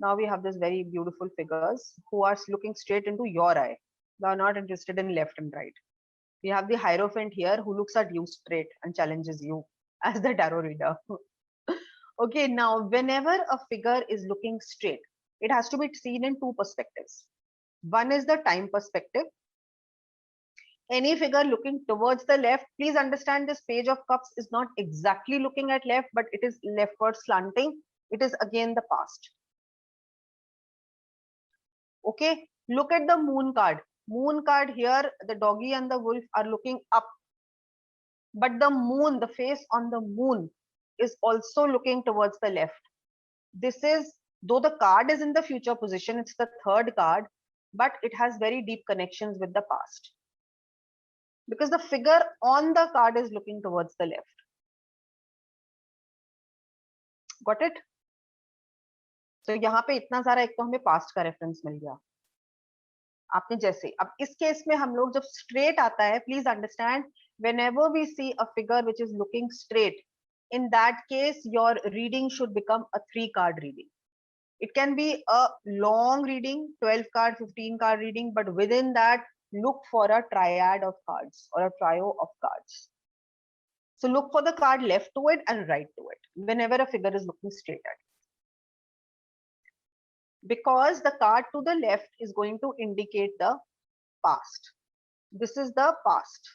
Now we have this very beautiful figures who are looking straight into your eye. They are not interested in left and right. We have the Hierophant here who looks at you straight and challenges you as the tarot reader. Okay, now whenever a figure is looking straight, it has to be seen in two perspectives. One is the time perspective. Any figure looking towards the left, please understand this Page of Cups is not exactly looking at left, but it is leftward slanting. It is again the past. Okay, look at the Moon card. Moon card here, the doggy and the wolf are looking up. But the moon, the face on the moon is also looking towards the left. This is, though the card is in the future position, it's the third card, but it has very deep connections with the past. Because the figure on the card is looking towards the left. Got it? So यहाँ पे इतना सारा एक तो हमें past का reference मिल गया. आपने जैसे अब इस केस में हम लोग जब straight आता है, please understand, whenever we see a figure which is looking straight, in that case your reading should become a 3-card reading. It can be a long reading, 12 card, 15 card reading, but within that look for a triad of cards or a trio of cards. So look for the card left to it and right to it whenever a figure is looking straight at it. Because the card to the left is going to indicate the past. This is the past.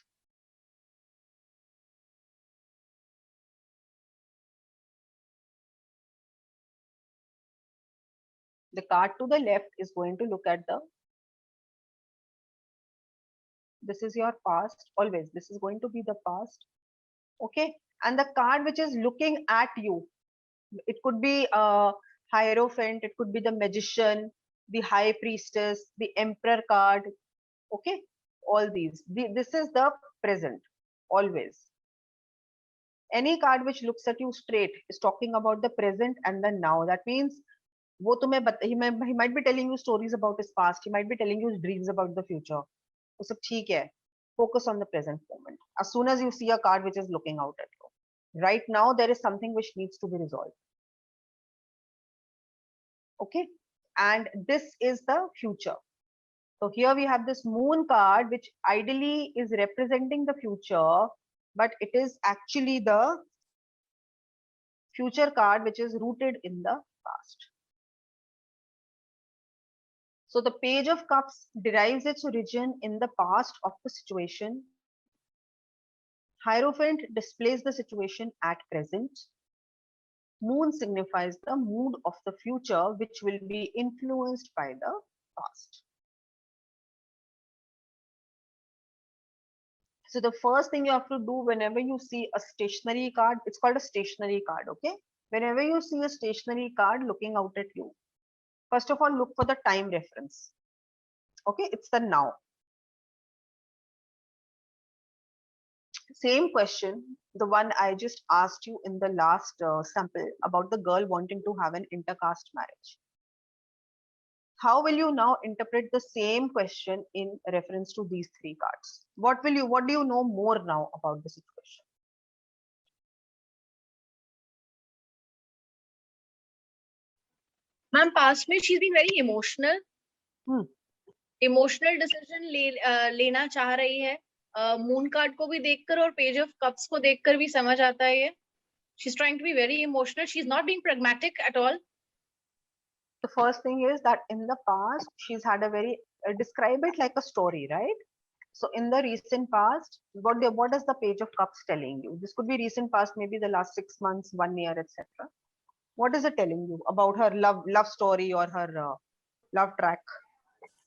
The card to the left is going to look at the, this is your past, always, this is going to be the past. Okay, and the card which is looking at you, it could be a Hierophant, it could be the Magician, the High Priestess, the Emperor card. Okay, all these. This is the present, always. Any card which looks at you straight is talking about the present and the now. That means वो तुम्हें he might be telling you stories about his past. He might be telling you dreams about the future. वो सब ठीक है. Focus on the present moment. As soon as you see a card which is looking out at you, right now there is something which needs to be resolved. Okay, and this is the future. So here we have this Moon card which ideally is representing the future, but it is actually the future card which is rooted in the past. So the Page of Cups derives its origin in the past of the situation. Hierophant displays the situation at present. Moon signifies the mood of the future, which will be influenced by the past. So the first thing you have to do whenever you see a stationary card, it's called a stationary card, okay? Whenever you see a stationary card looking out at you, first of all, look for the time reference. Okay, it's the now. Same question, the one I just asked you in the last sample about the girl wanting to have an intercaste marriage. How will you now interpret the same question in reference to these three cards? What do you know more now about the situation? Ma'am, past में she's been very emotional. Emotional decision लेना चाह रही है. Moon card को भी देखकर और page of cups को देखकर भी समझ आता है ये. She's trying to be very emotional. She's not being pragmatic at all. The first thing is that in the past, she's had a very, describe it like a story, right? So in the recent past, what is the Page of Cups telling you? This could be recent past, maybe the last 6 months, 1 year, etc. What is it telling you about her love story or her love track?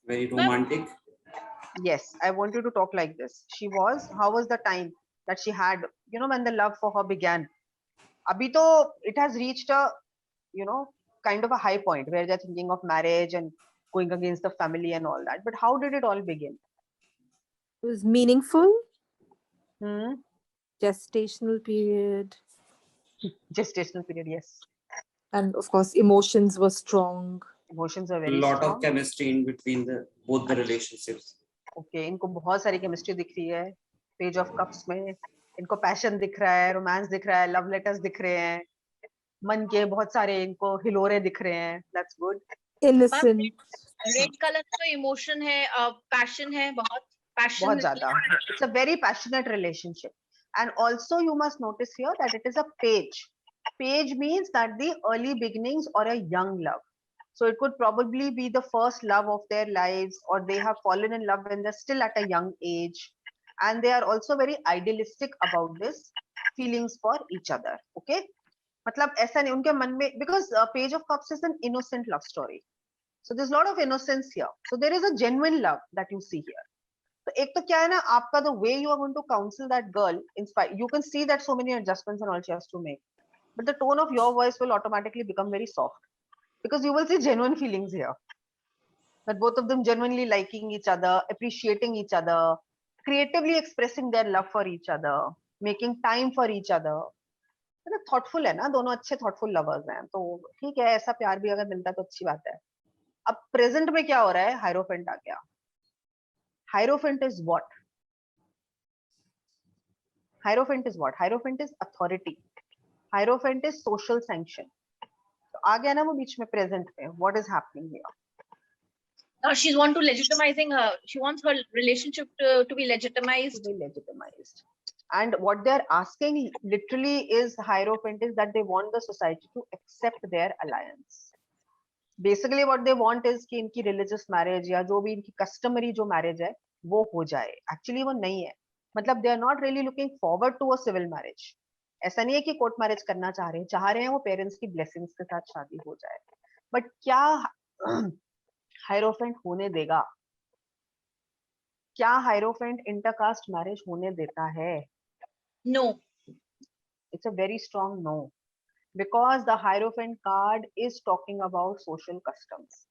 Very romantic. Yes, I want you to talk like this. How was the time that she had, you know, when the love for her began? Abhi to it has reached a, you know, kind of a high point where they're thinking of marriage and going against the family and all that. But how did it all begin? It was meaningful. Hmm? Gestational period. Gestational period, yes. And of course, emotions were strong. Emotions are A very lot strong. of chemistry in between both the relationships. Okay, इनको बहुत सारी chemistry दिख रही है. Page of Cups में इनको passion दिख रहा है, romance दिख रहा है, love letters दिख रहे हैं. मन के बहुत सारे इनको हिलोरे दिख रहे हैं. That's good. Innocent. Red colour तो इमोशन है, पैशन है, बहुत पैशन. बहुत ज़्यादा. It's a very passionate relationship. And also you must notice here that it is a page. Page means that the early beginnings or a young love. So it could probably be the first love of their lives, or they have fallen in love when they're still at a young age. And they are also very idealistic about this feelings for each other. Okay. मतलब ऐसा नहीं उनके मन में, because Page of Cups is an innocent love story. So there's a lot of innocence here. So there is a genuine love that you see here. तो एक तो क्या है ना, आपका the way you are going to counsel that girl, inspire, you can see that so many adjustments and all she has to make, but the tone of your voice will automatically become very soft, because you will see genuine feelings here, that both of them genuinely liking each other, appreciating each other, creatively expressing their love for each other, making time for each other. मतलब thoughtful है ना, दोनों अच्छे thoughtful lovers हैं, तो ठीक है, ऐसा प्यार भी अगर मिलता है तो अच्छी बात है. अब प्रेजेंट में क्या हो रहा है, हायरोफेंट आ गया. Hierophant is what? Hierophant is what? Hierophant is authority. Hierophant is social sanction. तो आ गया ना वो बीच में present में. What is happening here? She's want to legitimizing her. She wants her relationship to be To legitimized. be legitimized. And what they're asking literally is Hierophant is that they want the society to accept their alliance. Basically what they want is कि इनकी religious marriage या जो भी इनकी customary जो marriage है वो हो जाए. Actually वो नहीं है. मतलब they are not really looking forward to a civil marriage. ऐसा नहीं है कि कोर्ट मैरिज करना चाह रहे हैं वो पेरेंट्स की ब्लेसिंग्स के साथ शादी हो जाए. बट क्या हायरोफेंट होने देगा? क्या हायरोफेंट इंटरकास्ट मैरिज होने देता है? No. It's a very strong no, because the Hierophant card is talking about social customs,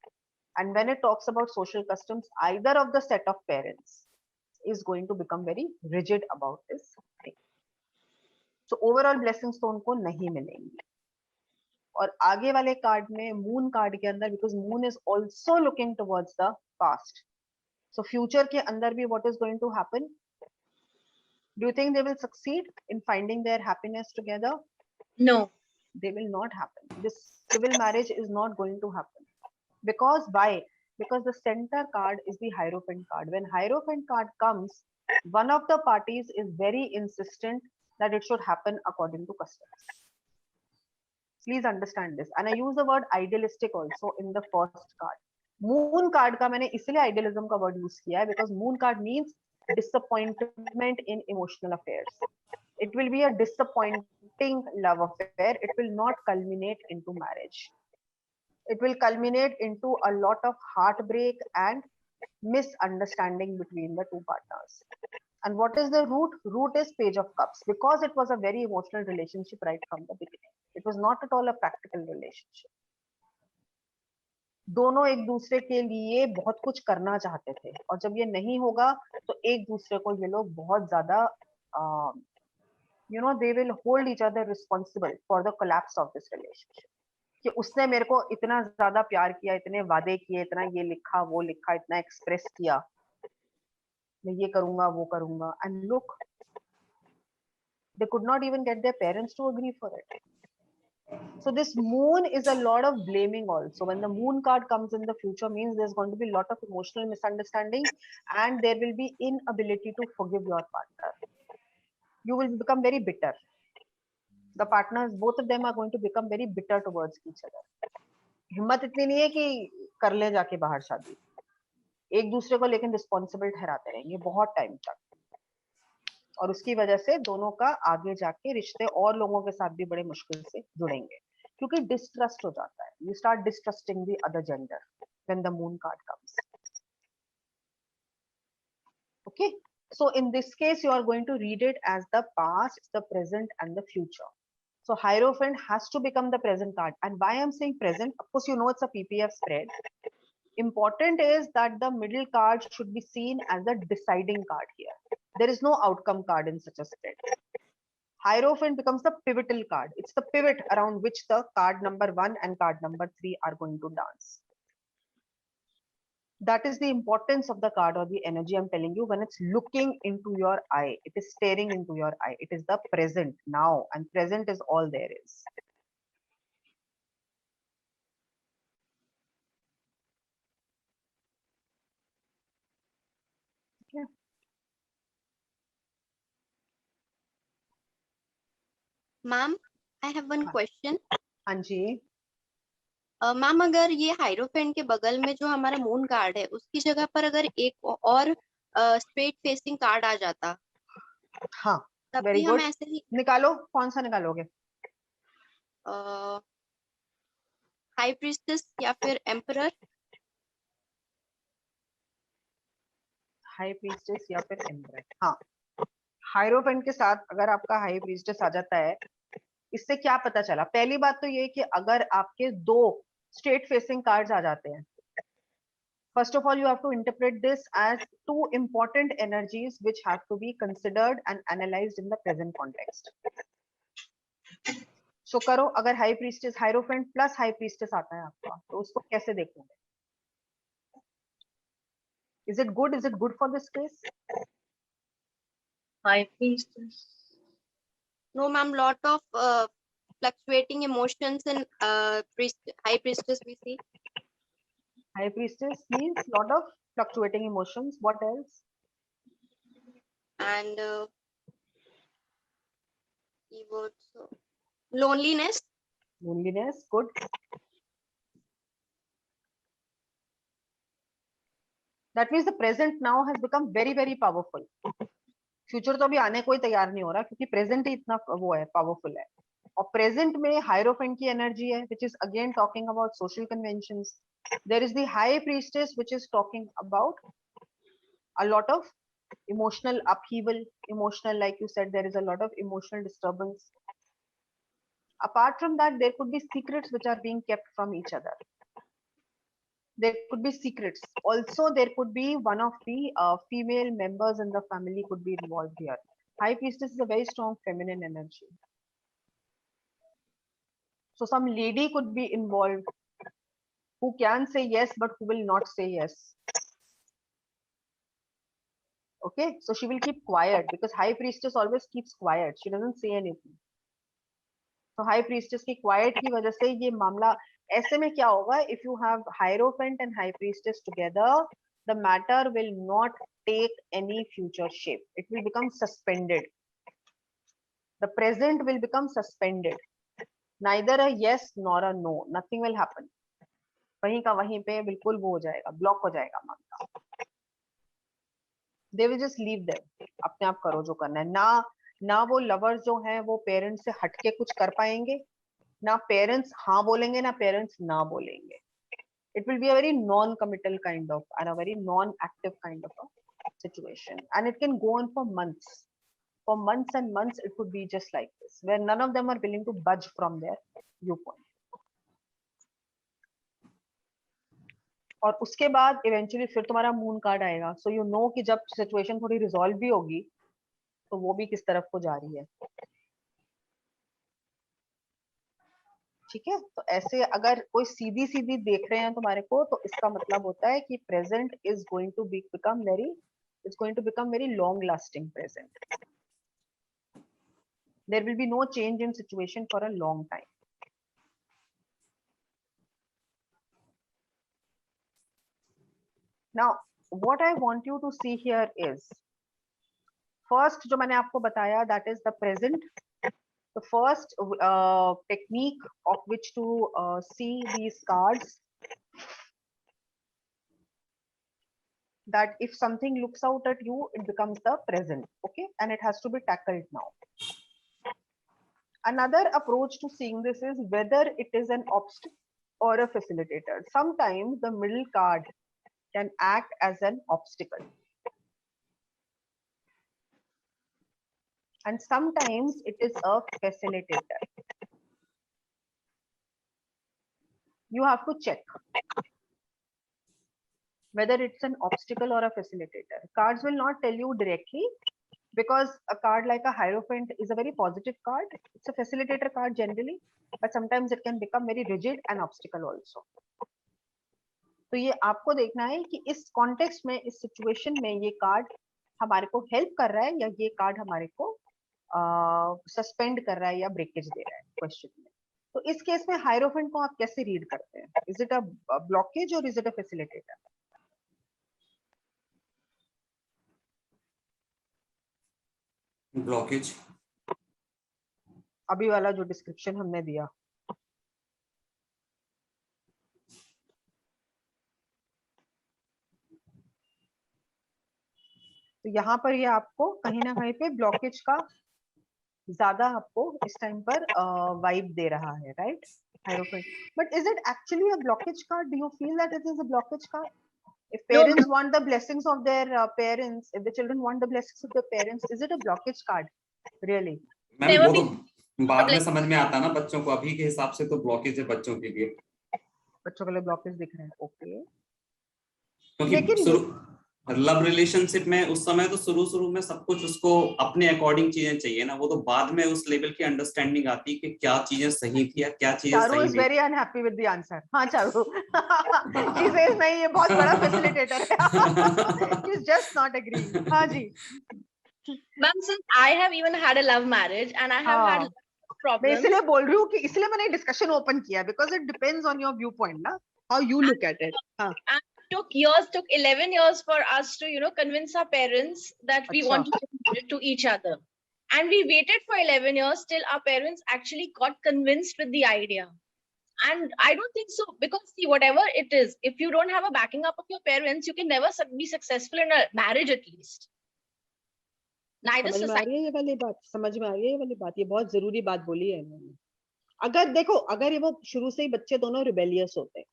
and when it talks about social customs, either of the set of parents is going to become very rigid about this thing. So overall blessings तो उनको नहीं मिलेंगी. और आगे वाले card में, moon card के अंदर, because moon is also looking towards the past, so future के अंदर भी what is going to happen? Do you think they will succeed in finding their happiness together? No. They will not happen. This civil marriage is not going to happen. Because why? Because the center card is the Hierophant card. When Hierophant card comes, one of the parties is very insistent that it should happen according to customs. Please understand this. And I use the word idealistic also in the first card. Moon card का मैंने इसलिए idealism का word use किया है because moon card means disappointment in emotional affairs. It will be a disappointing love affair. It will not culminate into marriage. It will culminate into a lot of heartbreak and misunderstanding between the two partners. And what is the root? Root is Page of Cups, because it was a very emotional relationship right from the beginning. It was not at all a practical relationship. दोनों एक दूसरे के लिए बहुत कुछ करना चाहते थे, और जब ये नहीं होगा तो एक दूसरे को ये लोग बहुत ज्यादा they will hold each other responsible for the collapse of this relationship. कि उसने मेरे को इतना ज्यादा प्यार किया, इतने वादे किए, इतना ये लिखा वो लिखा, इतना एक्सप्रेस किया, मैं ये करूंगा वो करूंगा, and look, they could not even get their parents to agree for it. So this moon is a lot of blaming also. When the moon card comes in the future, means there's going to be a lot of emotional misunderstanding, and there will be inability to forgive your partner. You will become very bitter. The partners, both of them are going to become very bitter towards each other. हिम्मत इतनी नहीं है कि कर ले जाके बाहर शादी, एक दूसरे को लेकिन रिस्पॉन्सिबल ठहराते रहेंगे बहुत टाइम तक, और उसकी वजह से दोनों का आगे जाके रिश्ते और लोगों के साथ भी बड़े मुश्किल से जुड़ेंगे, क्योंकि डिस्ट्रस्ट हो जाता है. You start distrusting the other gender when the moon card comes. Okay, so in this case you are going to read it as the past, the present and the future. So Hierophant has to become the present card. And why I'm saying present, of course you know it's a PPF spread. Important is that the middle card should be seen as the deciding card here. There is no outcome card in such a spread. Hierophant becomes the pivotal card. It's the pivot around which the card number 1 and card number 3 are going to dance. That is the importance of the card or the energy I'm telling you when it's looking into your eye. It is staring into your eye. It is the present now, and present is all there is. Ma'am I have one हाँ। Question. हाँ जी, ma'am अगर ये हाइरोफेंट के बगल में जो हमारा moon card है उसकी जगह पर अगर एक और स्ट्रेट फेसिंग कार्ड आ जाता हाँ, तब वेरी भी हम गुड। ऐसे ही निकालो, कौन सा निकालोगे? हाई प्रीस्टेस या फिर एम्परर। हाई प्रीस्टेस या फिर एम्परर? हाँ, हाइरोफेंट के साथ अगर आपका हाई प्रीस्टेस आ जाता है, इससे क्या पता चला? पहली बात तो ये कि अगर आपके दो स्ट्रेट फेसिंग कार्ड्स आ जाते हैं, first of all you have to interpret this as two important energies which have to be considered and analyzed in the present context. So करो, अगर high priestess hierophant plus high priestess आता है आपका, तो उसको कैसे देखोगे? Is it good? Is it good for this case? High priestess. No ma'am, lot of fluctuating emotions in high priestess we see. High priestess means lot of fluctuating emotions. What else? and keywords loneliness. Loneliness. Good. That means the present now has become very very powerful. Future तो अभी आने को ही तैयार नहीं हो रहा, क्योंकि present ही इतना वो है, पावरफुल है। और प्रेजेंट में हाइरोफेंट की एनर्जी है, which is again talking about social conventions. There is the high priestess, which is talking about a lot of emotional upheaval, emotional, like you said, there is a lot of emotional disturbance. Apart from that, there could be secrets which are being kept from each other. There could be secrets. Also, there could be one of the female members in the family could be involved here. High priestess is a very strong feminine energy. So some lady could be involved who can say yes, but who will not say yes. Okay, so she will keep quiet because high priestess always keeps quiet. She doesn't say anything. So high priestess की quiet की वजह से ये मामला ऐसे में क्या होगा? If you have hierophant and high priestess together, the matter will not take any future shape. It will become suspended. The present will become suspended. Neither a yes nor a no. Nothing will happen. वहीं का वहीं पे बिल्कुल वो हो जाएगा, block हो जाएगा मामला। They will just leave them. अपने आप करो जो करना है। ना वो लवर्स जो हैं वो पेरेंट्स से हटके कुछ कर पाएंगे, ना पेरेंट्स हाँ बोलेंगे, ना पेरेंट्स ना बोलेंगे। It will be a very non-committal kind of and a very non-active kind of a situation, and it can go on for months. For months and months, it could be just like this, where none of them are willing to budge from their viewpoint. और उसके बाद eventually फिर तुम्हारा moon card आएगा, so you know कि जब situation थोड़ी resolve भी होगी तो वो भी किस तरफ को जा रही है। ठीक है, तो ऐसे अगर कोई सीधी सीधी देख रहे हैं तुम्हारे को, तो इसका मतलब होता है कि present is going to become very, it's going to become very long lasting present. There will be no change in situation for a long time. Now, what I want you to see here is, first जो मैंने आपको बताया, that is the present. The first technique of which to see these cards, that if something looks out at you, it becomes the present, okay, and it has to be tackled now. Another approach to seeing this is whether it is an obstacle or a facilitator. Sometimes the middle card can act as an obstacle, and sometimes it is a facilitator. You have to check whether it's an obstacle or a facilitator. Cards will not tell you directly, because a card like a Hierophant is a very positive card. It's a facilitator card generally, but sometimes it can become very rigid and obstacle also. तो ये आपको देखना है कि इस context में, इस situation में ये कार्ड हमारे को हेल्प कर रहा है या ये कार्ड हमारे को सस्पेंड कर रहा है या ब्रेकेज दे रहा है क्वेश्चन में। तो इस केस में हायरोफेंट को आप कैसे रीड करते हैं? इज इट अ ब्लॉकेज और is it a facilitator? Blockage. अभी वाला जो डिस्क्रिप्शन हमने दिया। तो यहाँ पर ये आपको कहीं ना कहीं पे ब्लॉकेज का ज्यादा आपको इस टाइम पर वाइब दे रहा है, right? Hierophant, but is it actually a blockage card? Do you feel that it is a blockage card? If No, parents want the blessings of their parents, if the children want the blessings of their parents, is it a blockage card? Really? Ma'am Never वो तो been बाद में like- समझ में आता ना बच्चों को, अभी के हिसाब से तो ब्लॉकेज है बच्चों के लिए, बच्चों के लिए ब्लॉकेज दिख रहे हैं, ओके। क्योंकि लेकिन शुरू लव रिलेशनशिप में उस समय तो शुरू में सब कुछ उसको अपने अकॉर्डिंग चीजें चाहिए ना, वो तो बाद में उस लेवल की अंडरस्टैंडिंग आती है कि क्या चीजें सही थी या क्या चीजें चारू सही इज नहीं। Very unhappy with the answer. हाँ चारू, she says नहीं, ये बहुत बड़ा फैसिलिटेटर है। She's just not agreeing. हाँ जी। Ma'am, since I have even had a love marriage and I have had हाँ, मैं problems. इसलिए बोल रही हूँ कि इसलिए मैंने डिस्कशन ओपन किया, because it depends on your view point ना, how you look at it. हाँ, Took 11 years for us to, convince our parents that we Acha. want to be married to each other. And we waited for 11 years till our parents actually got convinced with the idea. And I don't think so, because see, whatever it is, if you don't have a backing up of your parents, you can never be successful in a marriage at least. Neither समझ में आ society. रही है ये वाली बात? समझ में आ रही है ये वाली बात? ये बहुत जरूरी बात बोली है इन्होंने। अगर देखो, अगर ये वो शुरू से ही बच्चे दोनों रिबेलियस होते हैं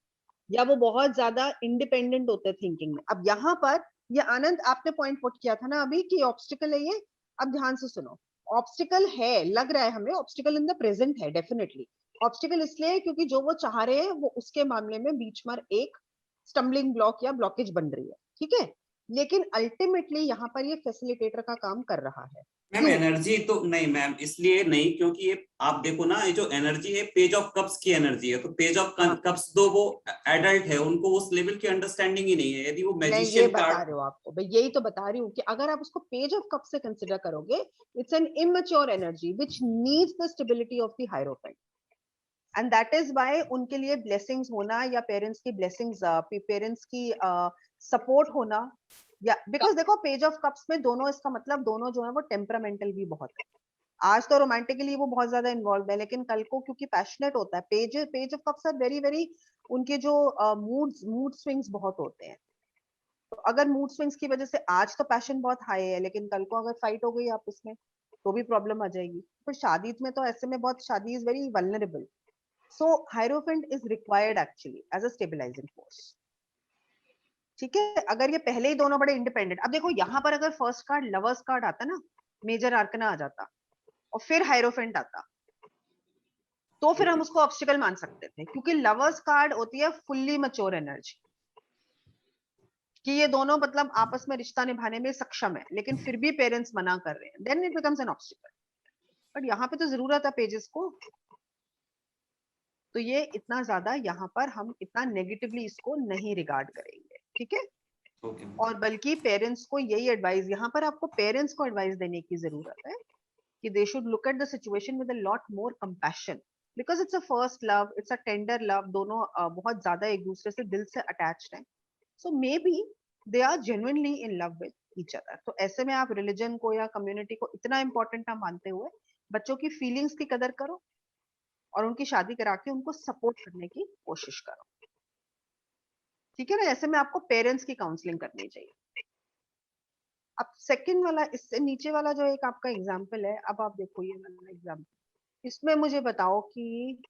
या वो बहुत ज्यादा इंडिपेंडेंट होते हैं थिंकिंग में, अब यहाँ पर ये आनंद आपने पॉइंट पुट किया था ना अभी कि ऑब्स्टिकल है ये, अब ध्यान से सुनो। ऑब्स्टिकल है, लग रहा है हमें ऑब्स्टिकल इन द प्रेजेंट है, डेफिनेटली ऑब्स्टिकल इसलिए क्योंकि जो वो चाह रहे हैं वो उसके मामले में बीच में एक स्टम्बलिंग ब्लॉक या ब्लॉकेज बन रही है, ठीक है? लेकिन अल्टीमेटली यहाँ पर ये फैसिलिटेटर का काम कर रहा है। मैम एनर्जी तो नहीं मैम, इसलिए नहीं क्योंकि ये आप देखो ना, ये जो एनर्जी है पेज ऑफ कप्स की एनर्जी है, तो पेज ऑफ कप्स दो वो एडल्ट है, उनको उस लेवल की अंडरस्टैंडिंग ही नहीं है। यदि वो मैं ये मैजिशियन बता कार्ड, रही हूँ आपको, मैं यही तो बता रही हूँ कि अगर आप उसको पेज ऑफ कप से कंसिडर करोगे, it's an immature energy which needs the stability of the hierophant, and that is why उनके लिए ब्लेसिंग्स होना या पेरेंट्स की ब्लेसिंग्स, पेरेंट्स की सपोर्ट होना, या बिकॉज देखो पेज ऑफ कप्स में दोनों, इसका मतलब दोनों जो है वो टेम्परामेंटल भी बहुत है। आज तो रोमांटिकली वो बहुत ज्यादा इन्वॉल्व है, लेकिन कल को क्योंकि पैशनेट होता है, page of cups are very very, उनके जो मूड स्विंग्स बहुत होते हैं। तो अगर मूड स्विंग्स की वजह से आज तो पैशन बहुत हाई है, लेकिन कल को अगर फाइट हो गई आपस में तो भी प्रॉब्लम आ जाएगी। तो शादी में तो ऐसे में बहुत, शादी is very vulnerable, so hierophant is required actually as a stabilising force, ठीक है? अगर ये पहले ही दोनों बड़े इंडिपेंडेंट, अब देखो यहाँ पर अगर फर्स्ट कार्ड लवर्स कार्ड आता ना, मेजर आर्कना आ जाता और फिर हायरोफेंट आता, तो फिर हम उसको ऑब्स्टिकल मान सकते थे, क्योंकि लवर्स कार्ड होती है फुल्ली मैच्योर एनर्जी, कि ये दोनों मतलब आपस में रिश्ता निभाने में सक्षम है, लेकिन फिर भी पेरेंट्स मना कर रहे हैं, then it becomes an obstacle. But यहाँ पे तो जरूरत है पेजेस को, तो ये इतना ज्यादा यहाँ पर हम इतना नेगेटिवली इसको नहीं रिगार्ड करेंगे, ठीक है? ओके और बल्कि पेरेंट्स को यही एडवाइस, यहाँ पर आपको पेरेंट्स को एडवाइस देने की जरूरत है कि they should look at the situation with a lot more compassion, because it's a first love, it's a tender love, दोनों बहुत ज्यादा एक दूसरे से दिल से अटैच्ड हैं, so maybe they are genuinely in love with each other. तो ऐसे में आप रिलीजन को या कम्युनिटी को इतना इंपॉर्टेंट ना मानते हुए बच्चों की फीलिंग्स की कदर करो और उनकी शादी करा के उनको सपोर्ट करने की कोशिश करो, ठीक है ना? ऐसे में आपको पेरेंट्स की काउंसलिंग करनी चाहिए। अब सेकंड वाला, इससे नीचे वाला जो एक आपका एग्जाम्पल है, अब आप देखो ये वाला एग्जाम्पल, इसमें मुझे बताओ कि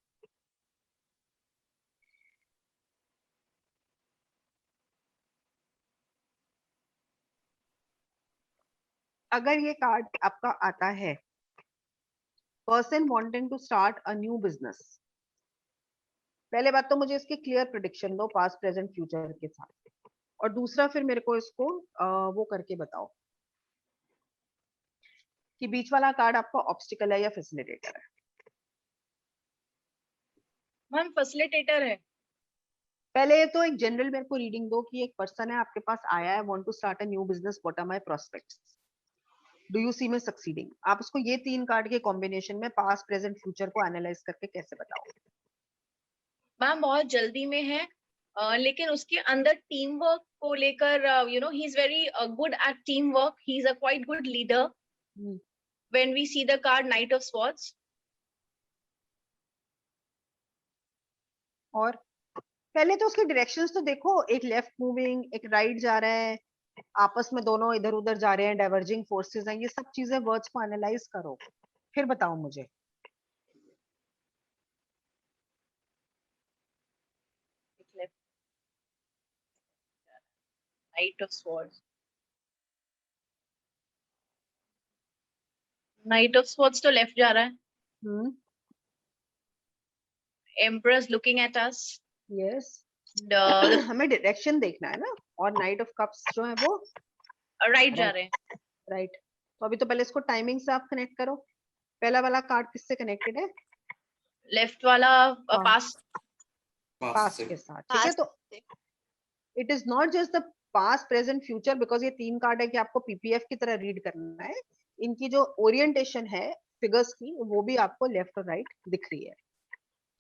अगर ये कार्ड आपका आता है, person wanting to start a new business, पहले बात तो मुझे इसकी क्लियर प्रेडिक्शन दो पास्ट प्रेजेंट फ्यूचर के साथ, और दूसरा फिर मेरे को इसको वो करके बताओ कि बीच वाला कार्ड आपका ऑब्स्टिकल है या फैसिलिटेटर है। मैम फैसिलिटेटर है। पहले तो एक जनरल मेरे को रीडिंग दो कि एक पर्सन है आपके पास आया है, want to start a new business, what are my prospects, do you see me succeeding. आप उसको ये तीन कार्ड के कॉम्बिनेशन में पास्ट प्रेजेंट फ्यूचर को एनालाइज करके कैसे बताओ? मैम बहुत जल्दी में है, लेकिन उसके अंदर टीम वर्क को लेकर he is very good at team work, he is a quite good leader. When we see the card knight of swords, और पहले तो उसके डायरेक्शंस तो देखो, एक लेफ्ट मूविंग, एक राइट जा रहा है, आपस में दोनों इधर उधर जा रहे हैं, डाइवर्जिंग फोर्सेस हैं, ये सब चीजें वर्ड्स को एनालाइज करो, फिर बताओ मुझे। Left, Knight of Swords. Knight of Swords तो लेफ्ट जा रहा है. Emperor's looking at us. Yes, The हमें डायरेक्शन देखना है ना, और नाइट ऑफ कप्स जो है वो राइट जा Right. रहे हैं. राइट। तो अभी तो पहले इसको टाइमिंग से आप कनेक्ट करो। पहला वाला कार्ड किससे कनेक्टेड है? लेफ्ट वाला हाँ। पास. पास्ट के साथ, ठीक है। Past तो it is not just the past present future, because ये 3 कार्ड है कि आपको पीपीएफ की तरह रीड करना है। इनकी जो ओरिएंटेशन है फिगर्स की, वो भी आपको लेफ्ट और राइट दिख रही है।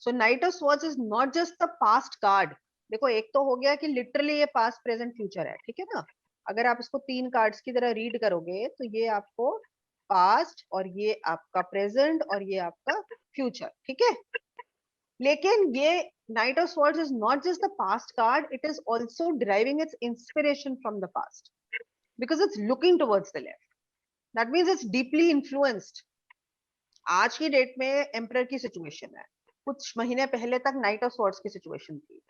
So knight of swords is not just the past card. देखो, एक तो हो गया कि लिटरली ये पास्ट प्रेजेंट फ्यूचर है, ठीक है ना। अगर आप इसको 3 कार्ड्स की तरह रीड करोगे तो ये आपको पास्ट, और ये आपका प्रेजेंट, और ये आपका फ्यूचर, ठीक है। लेकिन ये Knight of Swords is not just the past card, it is also deriving its inspiration from the past, because it's looking towards the left. That means it's deeply influenced. आज की date में emperor की situation है, कुछ महीने पहले तक night of swords की सिचुएशन थी,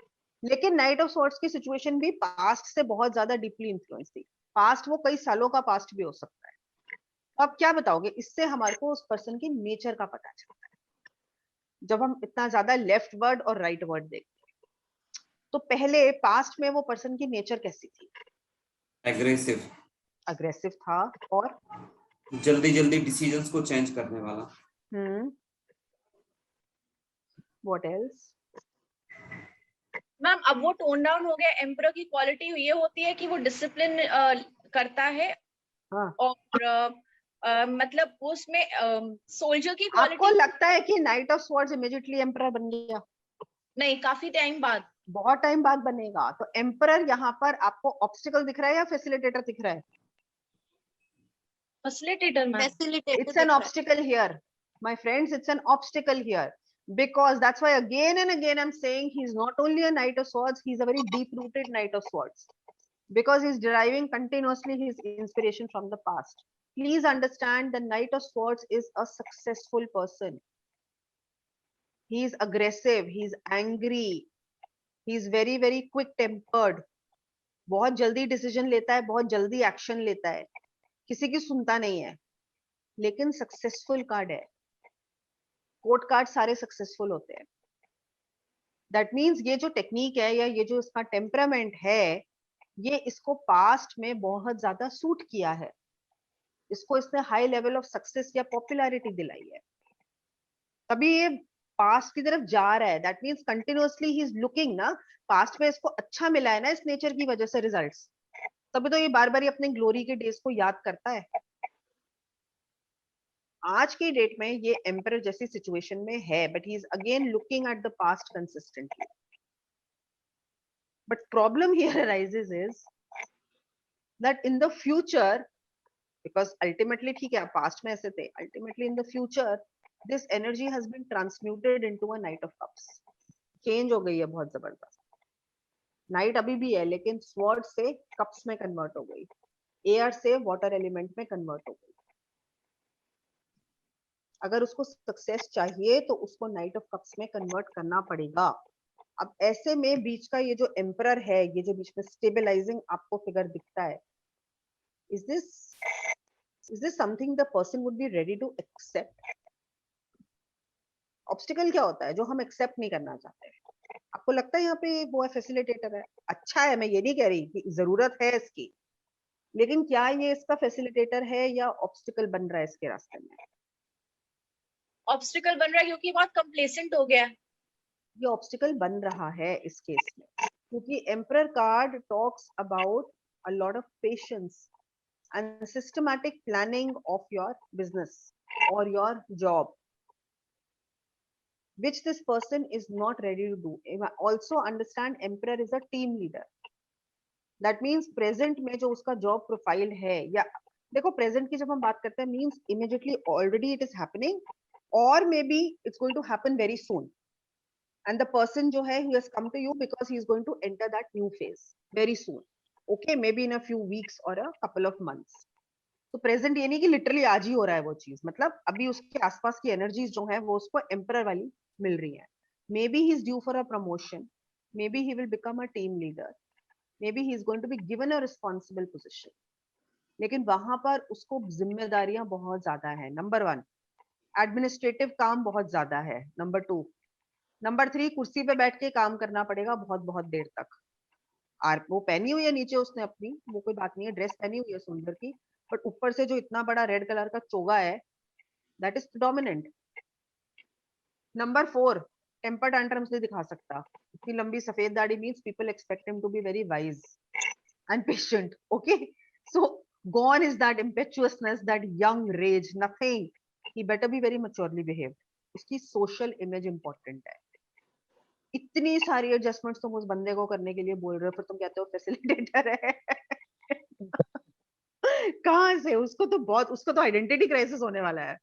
लेकिन नाइट ऑफ सॉर्ड्स की सिचुएशन भी पास्ट से बहुत ज्यादा डीपली इन्फ्लुएंस थी। पास्ट वो कई सालों का पास्ट भी हो सकता है। अब क्या बताओगे, इससे हमारे को उस पर्सन की नेचर का पता चलता है जब हम इतना ज्यादा लेफ्ट वर्ड और राइट वर्ड देखते हैं। तो पहले पास्ट में वो पर्सन की नेचर कैसी थी? एग्रेसिव, अग्रेसिव था, और जल्दी जल्दी डिसीजंस को चेंज करने वाला। What else? मैम अब वो टोन डाउन हो गया. एम्परर की क्वालिटी ये होती है कि वो डिसिप्लिन करता है. हाँ। और मतलब उसमें सोल्जर की आपको क्वालिटी लगता है कि night of swords immediately emperor बन गया? नहीं, काफी टाइम बाद. बहुत टाइम बाद बनेगा। तो एम्परर यहाँ पर आपको ऑब्स्टिकल दिख रहा है या फैसिलिटेटर दिख रहा है? Facilitator ma'am. facilitator It's दिख an रहा है. obstacle here, my friends. It's an obstacle here, because that's why again and again I'm saying he's not only a Knight of Swords, he's a very deep-rooted Knight of Swords, because he's deriving continuously his inspiration from the past. Please understand, the Knight of Swords is a successful person. He's aggressive, he's angry, he's very very quick tempered, बहुत जल्दी decision लेता है, बहुत जल्दी action लेता है, किसी की सुनता नहीं है, लेकिन सक्सेसफुल कार्ड है। कोर्ट कार्ड सारे सक्सेसफुल होते हैं। दैट मीन्स ये जो टेक्निक है, या ये जो इसका टेम्परामेंट है, ये इसको पास्ट में बहुत ज्यादा सूट किया है। इसको इसने हाई लेवल ऑफ सक्सेस या पॉपुलैरिटी दिलाई है, तभी ये पास्ट की तरफ जा रहा है। That means continuously he is looking ना, पास्ट में इसको अच्छा मिला है ना इस नेचर की वजह से रिजल्ट्स, तभी तो ये बार बार अपने ग्लोरी के डेज को याद करता है। आज की डेट में ये एम्परर जैसी सिचुएशन में है, but he is again looking at the past consistently. But problem here arises is that in the future, because ultimately ठीक है पास्ट में ऐसे थे, ultimately in the future this energy has been transmuted into a knight of cups. Change हो गई है बहुत जबरदस्त। नाइट अभी भी है, लेकिन स्वॉर्ड से कप्स में कन्वर्ट हो गई, एयर से वाटर एलिमेंट में कन्वर्ट हो गई। अगर उसको सक्सेस चाहिए तो उसको नाइट ऑफ कप्स में कन्वर्ट करना पड़ेगा। अब ऐसे में बीच का ये जो एम्परर है, ये जो बीच में स्टेबलाइजिंग आपको फिगर दिखता है, is this something the person would be ready to accept? Obstacle क्या होता है जो हम एक्सेप्ट नहीं करना चाहते? आपको लगता है यहाँ पे वो है फैसिलिटेटर है, अच्छा है, मैं ये नहीं कह रही कि जरूरत है इसकी, लेकिन क्या ये इसका फैसिलिटेटर है या ऑब्स्टिकल बन रहा है इसके रास्ते में? ऑब्स्टिकल बन रहा है क्योंकि बहुत कंप्लेसेंट हो गया है. ये ऑब्स्टिकल बन रहा है इस केस में, क्योंकि emperor card talks about a lot of patience and systematic planning of your business और your job, which this person is not ready to do. Also understand emperor is a team leader. That means present में जो उसका job profile है, या देखो present की जब हम बात करते हैं means immediately already it is happening or maybe it's going to happen very soon. and the person जो है he has come to you because he is going to enter that new phase very soon. Okay, maybe in a few weeks or a couple of months. तो present ये नहीं कि literally आज ही हो रहा है वो चीज, मतलब अभी उसके आसपास की एनर्जीज जो है वो उसको एम्परर वाली मिल रही है. Maybe he is due for a promotion, maybe he will become a team leader, maybe he is going to be given a responsible position, लेकिन वहां पर उसको जिम्मेदारियां बहुत ज्यादा है. नंबर 1, एडमिनिस्ट्रेटिव काम बहुत ज्यादा है. नंबर 2, नंबर 3, कुर्सी पे बैठ के काम करना पड़ेगा बहुत बहुत देर तक. आर वो पहनी हुई है नीचे उसने अपनी, वो कोई बात नहीं है, ड्रेस पहनी हुई है सुंदर की, बट ऊपर से जो इतना बड़ा रेड कलर का चोगा है, that is dominant. Number 4, temper tantrums नहीं दिखा सकता. इतनी लंबी सफेद दाढ़ी means people expect him to be very wise and patient. Okay, so gone is that impetuousness, that young rage, nothing. He better be very maturely behaved. उसकी social image important है. इतनी सारी एडजस्टमेंट्स तुम उस बंदे को करने के लिए बोल रहे हो, फिर तुम कहते हो फैसिलिटेटर है. कहाँ से? उसको तो आइडेंटिटी क्राइसिस होने वाला है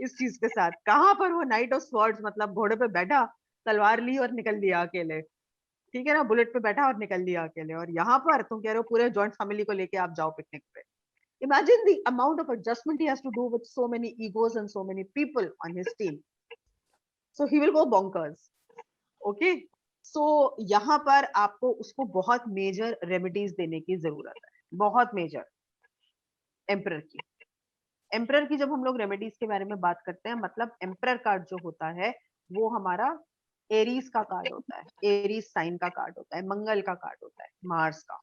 इस चीज के साथ. कहाँ पर वो नाइट ऑफ स्वॉर्ड्स, मतलब घोड़े पे बैठा, तलवार ली और निकल दिया अकेले, ठीक है ना, बुलेट पे बैठा और निकल दिया अकेले, और यहाँ पर तुम कह रहे हो पूरे जॉइंट फैमिली को लेके आप जाओ पिकनिक पे. Imagine the amount of adjustment he has to do with so many egos and so many people on his team. So he will go bonkers. Okay? So यहाँ पर आपको उसको बहुत मेजर रेमेडीज देने की जरूरत है, बहुत मेजर. एम्परर की, एम्परर की जब हम लोग रेमेडीज के बारे में बात करते हैं, मतलब एम्परर कार्ड जो होता है वो हमारा एरीज का कार्ड होता है, एरीज साइन का कार्ड होता है, मंगल का कार्ड होता है, मार्स का.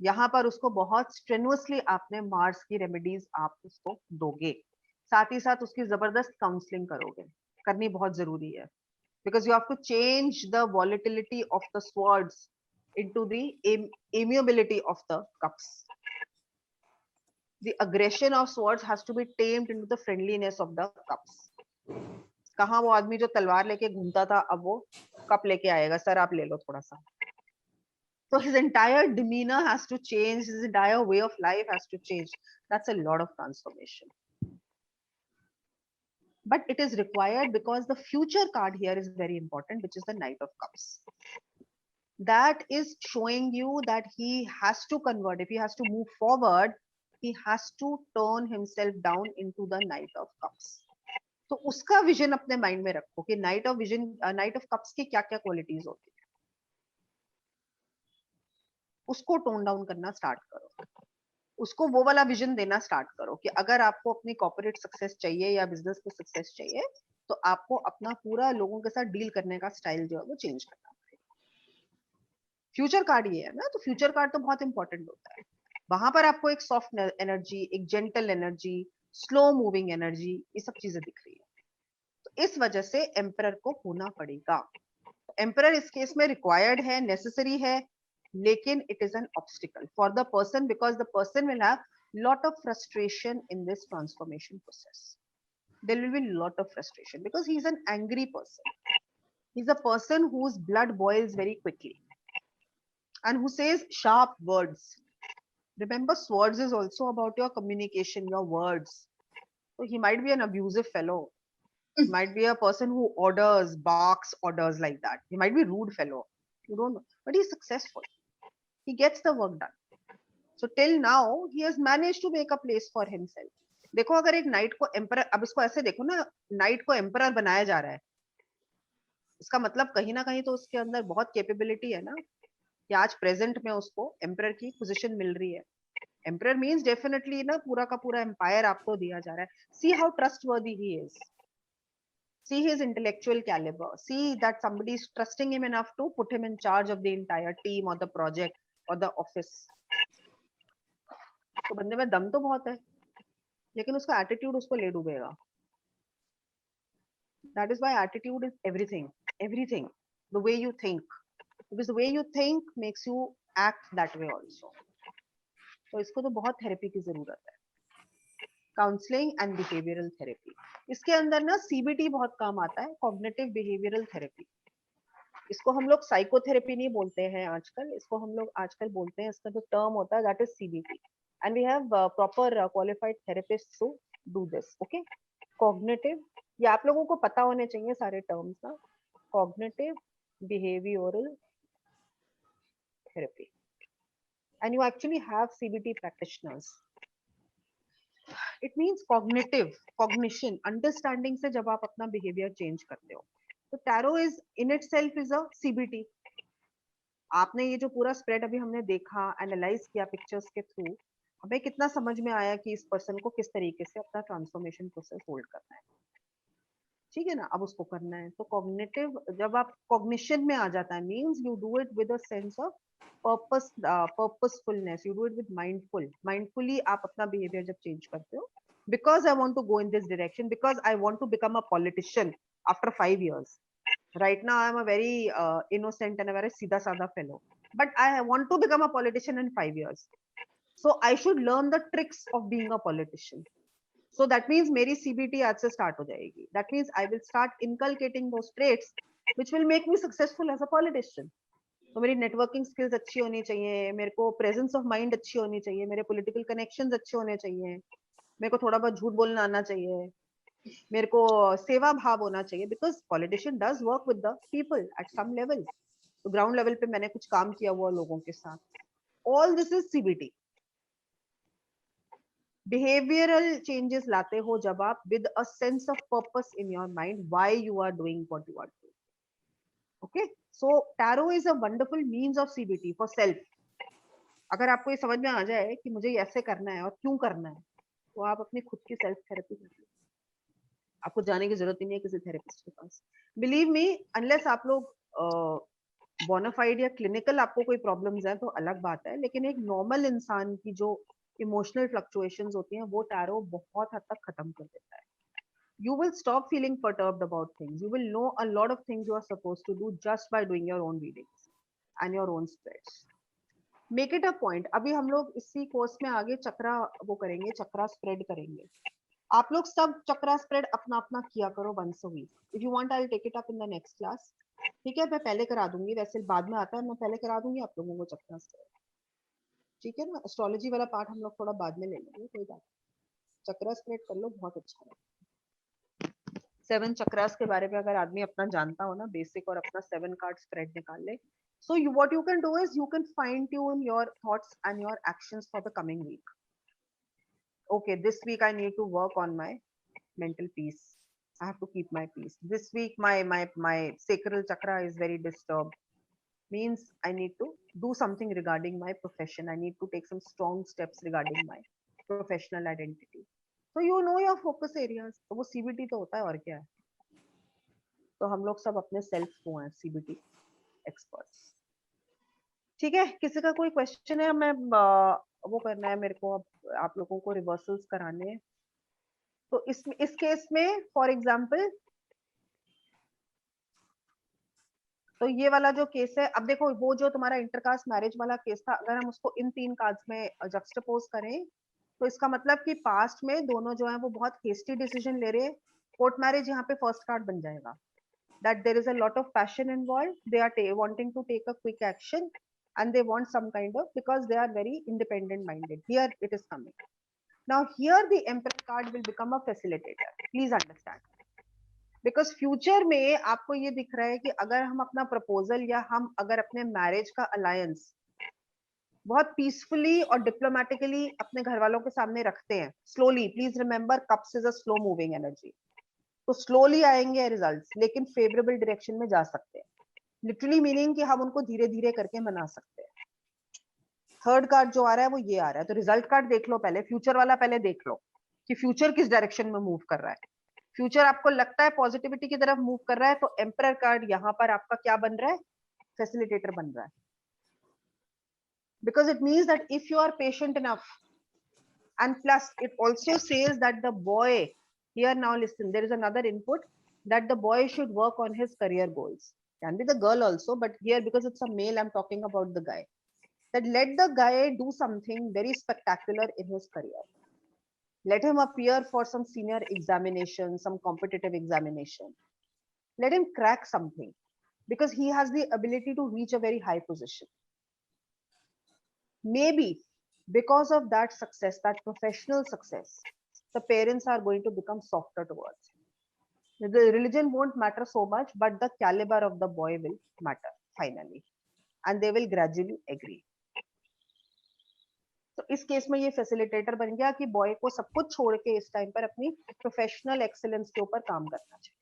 यहाँ पर उसको बहुत स्ट्रेनुअसली आपने मार्स की रेमेडीज आप उसको दोगे, साथ ही साथ उसकी जबरदस्त काउंसलिंग करोगे, करनी बहुत जरूरी है. Because you have to change the volatility of the swords into the amiability of the cups. The aggression of swords has to be tamed into the friendliness of the cups. कहाँ वो आदमी जो तलवार लेके घूमता था, अब वो कप लेके आएगा, सर आप ले लो थोड़ा सा. So his entire demeanor has to change, his entire way of life has to change. That's a lot of transformation. But it is required because the future card here is very important, which is the Knight of Cups. That is showing you that he has to convert. If he has to move forward, he has to turn himself down into the Knight of Cups. तो उसका vision अपने mind में रखो कि night of cups की क्या क्या qualities होती है, उसको टोन डाउन करना स्टार्ट करो, उसको वो वाला विजन देना स्टार्ट करो कि अगर आपको अपनी कॉर्पोरेट सक्सेस चाहिए या बिजनेस में सक्सेस चाहिए, तो आपको अपना पूरा लोगों के साथ डील करने का स्टाइल जो है वो चेंज करना पड़ेगा. फ्यूचर कार्ड ये है ना, तो फ्यूचर कार्ड तो बहुत इंपॉर्टेंट होता है. वहां पर आपको एक सॉफ्ट एनर्जी, एक gentle energy, slow moving energy, ये सब चीजें दिख रही है. तो इस वजह से एम्परर को होना पड़ेगा. एम्परर इस केस में रिक्वायर्ड है, नेसेसरी है, लेकिन it is an obstacle for the person because the person will have lot of frustration in this transformation process. There will be lot of frustration because he is an angry person. He's a person whose blood boils very quickly and who says sharp words. Remember, swords is also about your communication, your words. So he might be an abusive fellow. He might be a person who orders, barks orders like that. He might be a rude fellow. You don't know, but he's successful. He gets the work done. So till now he has managed to make a place for himself. देखो अगर एक night को emperor, अब इसको ऐसे देखो ना, night को एम्परर बनाया जा रहा है, इसका मतलब कहीं ना कहीं तो उसके अंदर बहुत कैपेबिलिटी है ना, कि आज प्रेजेंट में उसको एम्परर की पोजीशन मिल रही है. एम्परर मींस डेफिनेटली ना पूरा का पूरा एम्पायर आपको दिया जा रहा है. See how trustworthy he is, see his intellectual caliber, see that somebody is trusting him enough to put him in charge of the entire team or the project or the office. तो बंदे में दम तो बहुत है, लेकिन उसका attitude उसको ले डूबेगा. That is why attitude is everything, everything. The way you think, because the way you think makes you act that way also. तो इसको तो बहुत थेरेपी की जरूरत है, काउंसलिंग एंड बिहेवियरल थेरेपी. इसके अंदर ना सीबीटी बहुत काम आता है, कॉग्निटिव बिहेवियरल थेरेपी. इसको हम लोग साइकोथेरेपी नहीं बोलते हैं आजकल, इसको हम लोग आजकल बोलते हैं, इसका जो टर्म होता है that is CBT. And we have proper qualified therapist to do this. Okay, cognitive, ये आप लोगों को पता होने चाहिए सारे टर्म्स ना. cognitive behavioral therapy. And you actually have CBT practitioners. It means cognition, understanding से जब आप अपना behavior change करते हो. तो tarot is in itself is a CBT. आपने ये जो पूरा स्प्रेड अभी हमने देखा, एनालाइज किया पिक्चर्स के थ्रू, हमें कितना समझ में आया कि इस पर्सन को किस तरीके से अपना ट्रांसफॉर्मेशन प्रोसेस होल्ड करना है. ठीक है ना, अब उसको करना है. तो कॉग्निटिव, जब आप कॉग्निशन में आ जाता है, means you do it with a sense of purposefulness, you do it with mindfully आप अपना बिहेवियर जब चेंज करते हो, because I want to go in this direction, because I want to become a politician after 5 years. Right now I am a very innocent and a very सीधा साधा fellow, but I want to become a politician in 5 years. So I should learn the tricks of being a politician. So that means मेरी CBT आज से start हो जाएगी. That means I will start inculcating those traits which will make me successful as a politician. तो मेरी networking skills अच्छी होनी चाहिए, मेरे को presence of mind अच्छी होनी चाहिए, मेरे political connections अच्छे होने चाहिए, मेरे को थोड़ा बहुत झूठ बोलना आना चाहिए, मेरे को सेवा भाव होना चाहिए, because politician does work with the people at some level. तो ग्राउंड लेवल पे मैंने कुछ काम किया हुआ लोगों के साथ. All this is CBT. Behavioural changes लाते हो जब आप with a sense of purpose in your mind why you are doing what you are doing. Okay, so tarot is a wonderful means of CBT for self. अगर आपको ये समझ में आ जाए कि मुझे ये ऐसे करना है और क्यों करना है, तो आप अपनी खुद की सेल्फ थेरेपी कर लो. आपको जाने की जरूरत ही नहीं है किसी थेरेपिस्ट के पास. बिलीव मी, अनलेस आप लोग बोनाफाइड या क्लिनिकल आपको कोई प्रॉब्लम्स है तो अलग बात है, लेकिन एक नॉर्मल इंसान की जो इमोशनल फ्लक्चुएशंस होती हैं वो टैरो बहुत हद तक खत्म कर देता है. You will stop feeling perturbed about things. You will know a lot of things you are supposed to do just by doing your own readings and your own spreads. Make it a point. अभी हम लोग इसी course में आगे चक्रा वो करेंगे, चक्रा spread करेंगे. आप लोग सब चक्रा स्प्रेड अपना अपना किया करो once a week. If you want, I'll take it up in the next class. ठीक है, मैं पहले करा दूंगी, वैसे बाद में आता है, मैं पहले करा दूंगी आप लोगों को चक्रा स्प्रेड. ठीक है ना, एस्ट्रोलॉजी वाला पार्ट हम लोग थोड़ा बाद में ले लेंगे, कोई बात नहीं. चक्रा स्प्रेड कर लो, बहुत अच्छा है. 7 चक्रास के बारे में अगर आदमी अपना जानता हो ना बेसिक, और अपना 7 कार्ड स्प्रेड निकाल ले, so you what you can do is you can fine tune your thoughts and your actions for the coming week. Okay, this week I need to work on my mental peace. I have to keep my peace. This week my sacral chakra is very disturbed. Means I need to do something regarding my profession. I need to take some strong steps regarding my professional identity. So you know your focus areas. तो वो CBT तो होता है, और क्या है. तो हम लोग सब अपने सेल्फ को हैं CBT एक्सपर्ट्स. ठीक है, किसी का कोई क्वेश्चन है? मैं वो करना है मेरे को, अब आप लोगों को रिवर्सल्स कराने हैं. तो इस केस में फॉर एग्जांपल, तो ये वाला जो केस है, अब देखो वो जो तुम्हारा इंटरकास्ट मैरिज वाला केस था, अगर हम उसको इन 3 कार्ड्स में जक्सटापोज करें, तो इसका मतलब कि पास्ट में दोनों जो है वो बहुत हेस्टी डिसीजन ले रहे हैं. कोर्ट मैरिज यहाँ पे फर्स्ट कार्ड बन जाएगा. That there is a lot of passion involved. They are wanting to take a quick action, and they want some kind of, because they are very independent minded. Here it is coming. Now here the Emperor card will become a facilitator. Please understand. Because future में आपको ये दिख रहा है कि अगर हम अपना प्रपोजल या हम अगर अपने मैरिज का अलायंस बहुत पीसफुली और डिप्लोमेटिकली अपने घर वालों के सामने रखते हैं, slowly, please remember cups is a slow moving energy, तो स्लोली आएंगे रिजल्ट्स, लेकिन फेवरेबल डायरेक्शन में जा सकते हैं. लिटरली मीनिंग कि हम उनको धीरे धीरे करके मना सकते हैं. थर्ड कार्ड जो आ रहा है वो ये आ रहा है. तो रिजल्ट कार्ड देख लो पहले, फ्यूचर वाला पहले देख लो कि फ्यूचर किस डायरेक्शन में मूव कर रहा है. फ्यूचर आपको लगता है पॉजिटिविटी की तरफ मूव कर रहा है, तो एम्परर कार्ड यहाँ पर आपका क्या बन रहा है? फैसिलिटेटर बन रहा है. Because it means that if you are patient enough, and plus it also says that the boy, here now listen, there is another input that the boy should work on his career goals. Can be the girl also, but here because it's a male, I'm talking about the guy. That let the guy do something very spectacular in his career. Let him appear for some senior examination, some competitive examination. Let him crack something, because he has the ability to reach a very high position. Maybe because of that success, that professional success, the parents are going to become softer towards him. The religion won't matter so much, but the caliber of the boy will matter finally, and they will gradually agree. तो इस case में ये facilitator बन गया कि boy को सब कुछ छोड़ के इस टाइम पर अपनी प्रोफेशनल एक्सीलेंस के ऊपर काम करना चाहिए.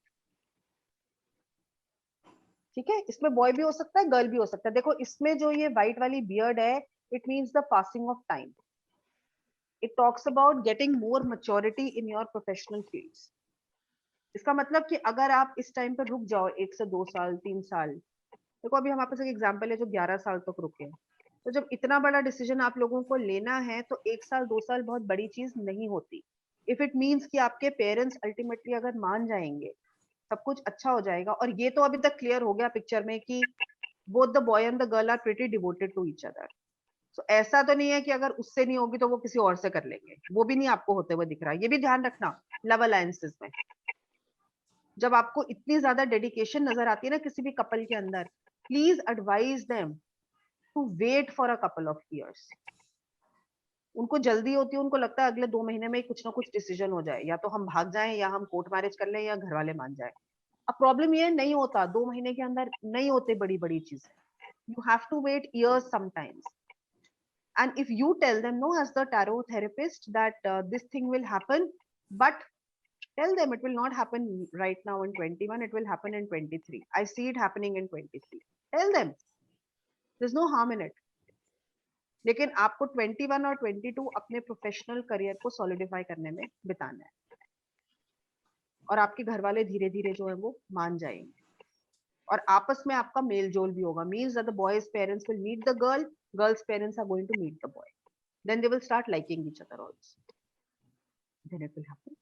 ठीक है, इसमें बॉय भी हो सकता है, गर्ल भी हो सकता है. देखो इसमें जो ये व्हाइट वाली बियर्ड है, it means the passing of time. It talks about getting more maturity in your professional fields. इसका मतलब कि अगर आप इस टाइम पर रुक जाओ 1 से 2 साल 3 साल, देखो अभी हमारे पास एक एग्जांपल है जो 11 साल तक रुके हैं. तो जब इतना बड़ा डिसीजन आप लोगों को लेना है तो 1 साल 2 साल बहुत बड़ी चीज नहीं होती. इफ इट मींस कि आपके पेरेंट्स अल्टीमेटली अगर मान जाएंगे, सब कुछ अच्छा हो जाएगा. और ये तो अभी तक क्लियर हो गया पिक्चर में कि both the boy and the girl are pretty devoted to each other. तो ऐसा तो नहीं है कि अगर उससे नहीं होगी तो वो किसी और से कर लेंगे, वो भी नहीं आपको होते हुए दिख रहा. ये भी ध्यान रखना लव अलायंसेस में. जब आपको इतनी ज्यादा डेडिकेशन नजर आती है ना किसी भी कपल के अंदर, please advise them to wait for a couple of years. उनको जल्दी होती है, उनको लगता है अगले 2 महीने में ही कुछ ना कुछ डिसीजन हो जाए, या तो हम भाग जाएं या हम कोर्ट मैरिज कर लें या घर वाले मान जाए. अब प्रॉब्लम ये नहीं होता, 2 महीने के अंदर नहीं होते बड़ी बड़ी चीजें. You have to wait years sometimes. And if you tell them, no, as the tarot therapist, that this thing will happen, but tell them it will not happen right now in 21, it will happen in 23. I see it happening in 23. Tell them. There's no harm in it. लेकिन आपको 21 और 22 अपने professional career को solidify करने में बिताना है. और आपके घर वाले धीरे धीरे जो है वो मान जाएंगे. और आपस में आपका मेल जोल भी होगा. Means that the boy's parents will meet the girl, girls' parents are going to meet the boy. Then they will start liking each other also. Then it will happen.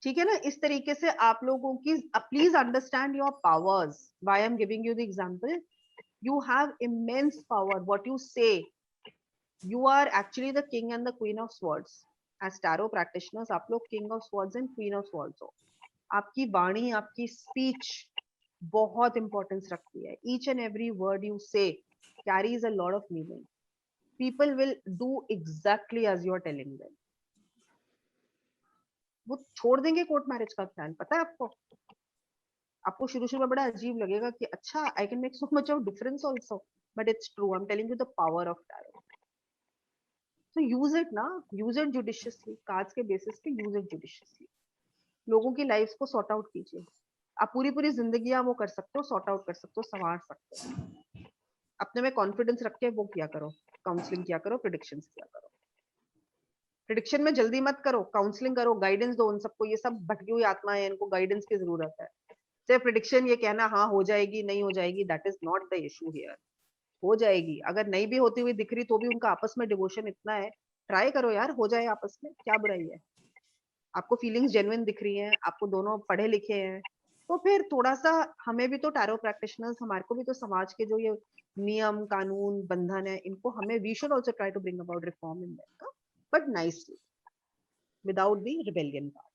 ठीक है ना. इस तरीके से आप लोगों की, please understand your powers. Why I am giving you the example. You have immense power. What you say, you are actually the king and the queen of swords. As tarot practitioners, आप लोग king of swords and queen of swords हो. आपकी वाणी, आपकी speech बहुत importance रखती है. Each and every word you say carries a lot of meaning. People will do exactly as you are telling them. वो छोड़ देंगे कोर्ट मैरिज का प्लान. पता है आपको, आपको शुरू शुरू में बड़ा अजीब लगेगा कि अच्छा I can make so much of difference also, but it's true. I am telling you the power of tarot. So use it ना, use it judiciously. कार्ड्स के बेसिस पे use it judiciously. लोगों की लाइफ को sort out कीजिए. आप पूरी पूरी जिंदगी वो कर सकते हो, सॉर्ट आउट कर सकते हो, संवार सकते हो. अपने में कॉन्फिडेंस रख के वो किया करो, काउंसलिंग किया करो, प्रेडिक्शंस किया करो. प्रेडिक्शन में जल्दी मत करो, काउंसलिंग करो, गाइडेंस दो उन सबको. ये सब भटकी हुई आत्मा है, इनको गाइडेंस की जरूरत है. सिर्फ प्रेडिक्शन ये कहना हाँ हो जाएगी नहीं हो जाएगी, that is not the issue here. हो जाएगी. अगर नहीं भी होती हुई दिख रही तो भी उनका आपस में डिवोशन इतना है, ट्राई करो यार, हो जाए आपस में, क्या बुराई है. आपको फीलिंग्स जेन्युइन दिख रही हैं, आपको दोनों पढ़े लिखे हैं, तो फिर थोड़ा सा हमें भी तो टैरो प्रैक्टिशनर्स, हमारे को भी तो समाज के जो ये नियम कानून बंधन है, इनको हमें, we should also try to bring about reform in that, but nicely, without the rebellion part.